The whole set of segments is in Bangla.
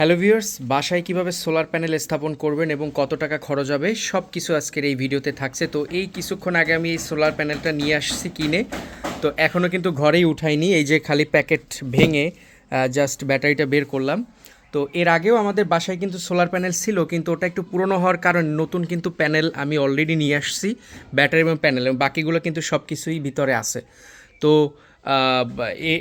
হ্যালো ভিউয়ার্স, বাসায় কিভাবে সোলার প্যানেল স্থাপন করবেন এবং কত টাকা খরচ হবে সব কিছু আজকের এই ভিডিওতে থাকছে। তো এই কিছুক্ষণ আগে আমি এই সোলার প্যানেলটা নিয়ে আসছি কিনে, তো এখনও কিন্তু ঘরেই উঠাইনি। এই যে খালি প্যাকেট ভেঙে জাস্ট ব্যাটারিটা বের করলাম। তো এর আগেও আমাদের বাসায় কিন্তু সোলার প্যানেল ছিল, কিন্তু ওটা একটু পুরনো হওয়ার কারণে নতুন কিন্তু প্যানেল আমি অলরেডি নিয়ে আসছি, ব্যাটারি এবং প্যানেল, এবং বাকিগুলো কিন্তু সব কিছুই ভিতরে আছে। তো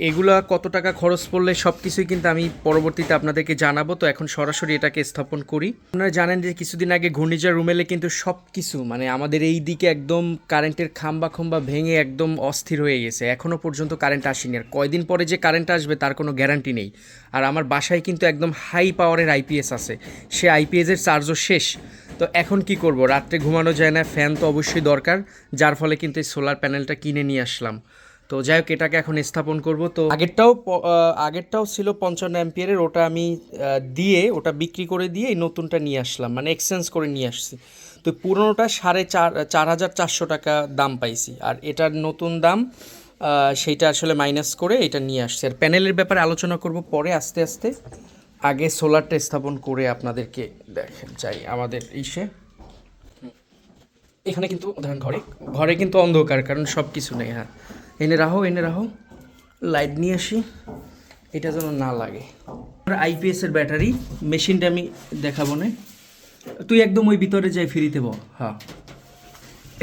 এগুলা কত টাকা খরচ পড়লে সব কিছুই কিন্তু আমি পরবর্তীতে আপনাদেরকে জানাবো। তো এখন সরাসরি এটাকে স্থাপন করি। আপনারা জানেন যে কিছুদিন আগে ঘূর্ণিঝড় রুমেলে কিন্তু সব কিছু মানে আমাদের এই দিকে একদম কারেন্টের খাম্বা ভেঙে একদম অস্থির হয়ে গেছে। এখনও পর্যন্ত কারেন্ট আসেনি, আর কয়দিন পরে যে কারেন্ট আসবে তার কোনো গ্যারান্টি নেই। আর আমার বাসায় কিন্তু একদম হাই পাওয়ারের আইপিএস আছে, সে আইপিএসের চার্জও শেষ। তো এখন কি করব, রাত্রে ঘুমানো যায় না, ফ্যান তো অবশ্যই দরকার, যার ফলে কিন্তু এই সোলার প্যানেলটা কিনে নিয়ে আসলাম। তো যাই হোক, এটাকে এখন স্থাপন করব। তো আগেরটাও ছিল 55 অ্যাম্পিয়ারের, ওটা আমি ওটা বিক্রি করে দিয়ে এই নতুনটা নিয়ে আসলাম, মানে এক্সচেঞ্জ করে নিয়ে আসছি। তো পুরোনোটা 4,400 টাকা দাম পাইছি, আর এটার নতুন দাম সেইটা আসলে মাইনাস করে এটা নিয়ে আসছি। আর প্যানেলের ব্যাপারে আলোচনা করব পরে আস্তে আস্তে। আগে সোলারটা স্থাপন করে আপনাদেরকে দেখেন চাই আমাদের এখানে কিন্তু ধরেন ঘরে কিন্তু অন্ধকার, কারণ সব কিছু নেই। হ্যাঁ, এনে রাখো, লাইট নিয়ে আসি, এটা যেন না লাগে। আইপিএসের ব্যাটারি মেশিনটা আমি দেখাবো না, তুই একদম ওই ভিতরে যাই ফ্রিতে বল। হ্যাঁ,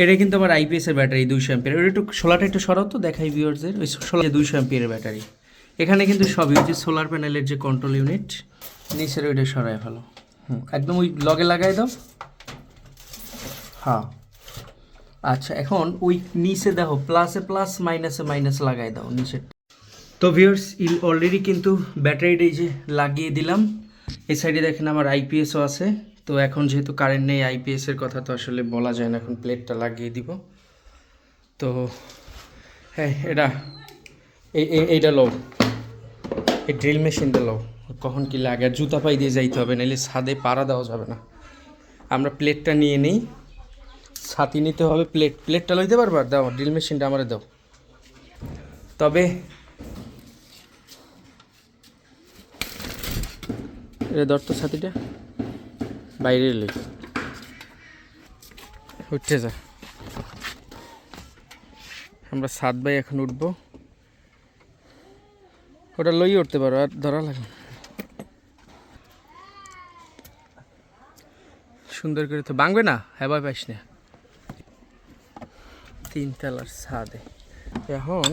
এটা কিন্তু আমার আইপিএসের ব্যাটারি 200 অ্যাম্পিয়ার। ওটা একটু সোলারটা একটু সরাও তো, দেখাই ভিউয়ার্সদের। ওই সোলার 200 অ্যাম্পিয়ারের ব্যাটারি। এখানে কিন্তু সবই হচ্ছে সোলার প্যানেলের যে কন্ট্রোল ইউনিট, নিচের ওইটা সরাই ফেলো। একদম ওই লগে লাগাই দাও। হ্যাঁ, আচ্ছা, এখন ওই নিচে দেখো প্লাসে প্লাস মাইনাসে মাইনাস লাগাই দাও নিচে। তো ভিউয়ার্স, অলরেডি কিন্তু ব্যাটারিটা এই যে লাগিয়ে দিলাম। এই সাইডে দেখেন আমার আইপিএসও আছে। তো এখন যেহেতু কারেন্ট নেই, আইপিএসের কথা তো আসলে বলা যায় না, এখন প্লেটটা লাগিয়ে দিব। তো হ্যাঁ, এইটা লও, এই ড্রিল মেশিনটা লও, কখন কি লাগে। আর জুতা পাই দিয়ে যাইতে হবে, নাহলে ছাদে পাড়া দেওয়া যাবে না। আমরা প্লেটটা নিয়ে নিই, ছাতি নিতে হবে। প্লেটটা লইতে পারবা? দাও, ড্রিল মেশিনটা আমারে দাও। তবে ধর তো ছাতিটা বাইরে এলে উঠতে যা। আমরা 7 বাই এখন উঠবো, ওটা লই উঠতে পারো, আর ধরা লাগে সুন্দর করে তো ভাঙবে না। হ্যাঁ ভাই, পাইস না 3 তলার ছাদে। এখন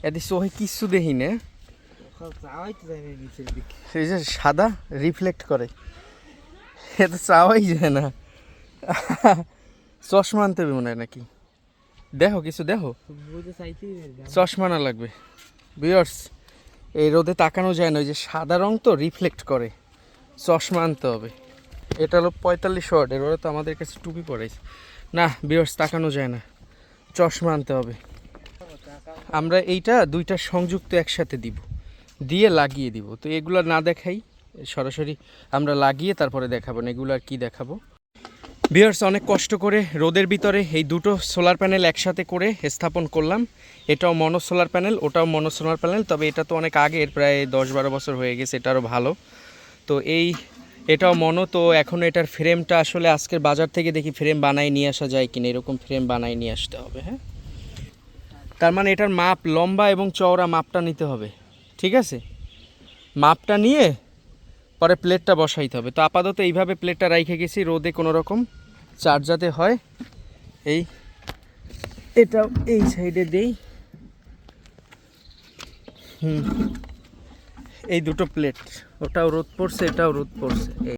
এদি চোখে কিচ্ছু দেখি না, সেই যে সাদা রিফ্লেক্ট করে, এত চাওয়াই যায় না। চশমা আনতে হবে মনে হয় নাকি, দেখো কিছু দেখো, চশমা না লাগবে। ভিউয়ার্স, এই রোদে তাকানো যায় না, ওই যে সাদা রং তো রিফ্লেক্ট করে, চশমা আনতে হবে। এটা হলো 45 ওয়াটের, ওরা তো আমাদের কাছে টুপি পরাইছে না। ভিউয়ার্স, তাকানো যায় না, চশমা আনতে হবে। আমরা এইটা দুইটা সংযুক্ত একসাথে দিয়ে লাগিয়ে দিব। তো এগুলো না দেখাই, সরাসরি আমরা লাগিয়ে তারপরে দেখাবো না, এগুলো আর কি দেখাবো। ভিউয়ার্স, অনেক কষ্ট করে রোদের ভিতরে এই দুটো সোলার প্যানেল একসাথে করে স্থাপন করলাম। এটাও মনো সোলার প্যানেল, ওটাও মনো সোলার প্যানেল, তবে এটা তো অনেক আগের, প্রায় 10-12 বছর হয়ে গেছে, এটারও ভালো। তো এটাও মনো। তো এখন এটার ফ্রেমটা আসলে আজকের বাজার থেকে দেখি ফ্রেম বানাই নিয়ে আসা যায় কিনা, এরকম ফ্রেম বানাই নিয়ে আসতে হবে। হ্যাঁ, তার মানে এটার মাপ, লম্বা এবং চওড়া মাপটা নিতে হবে, ঠিক আছে? মাপটা নিয়ে পরে প্লেটটা বসাইতে হবে। তো আপাতত এইভাবে প্লেটটা রাইখে গেছি রোদে, কোনো রকম চার্জ যাতে হয়। এটাও এই সাইডে দেই। এই দুটো প্লেট, ওটাও রোদ পড়ছে, এটাও রোদ পড়ছে।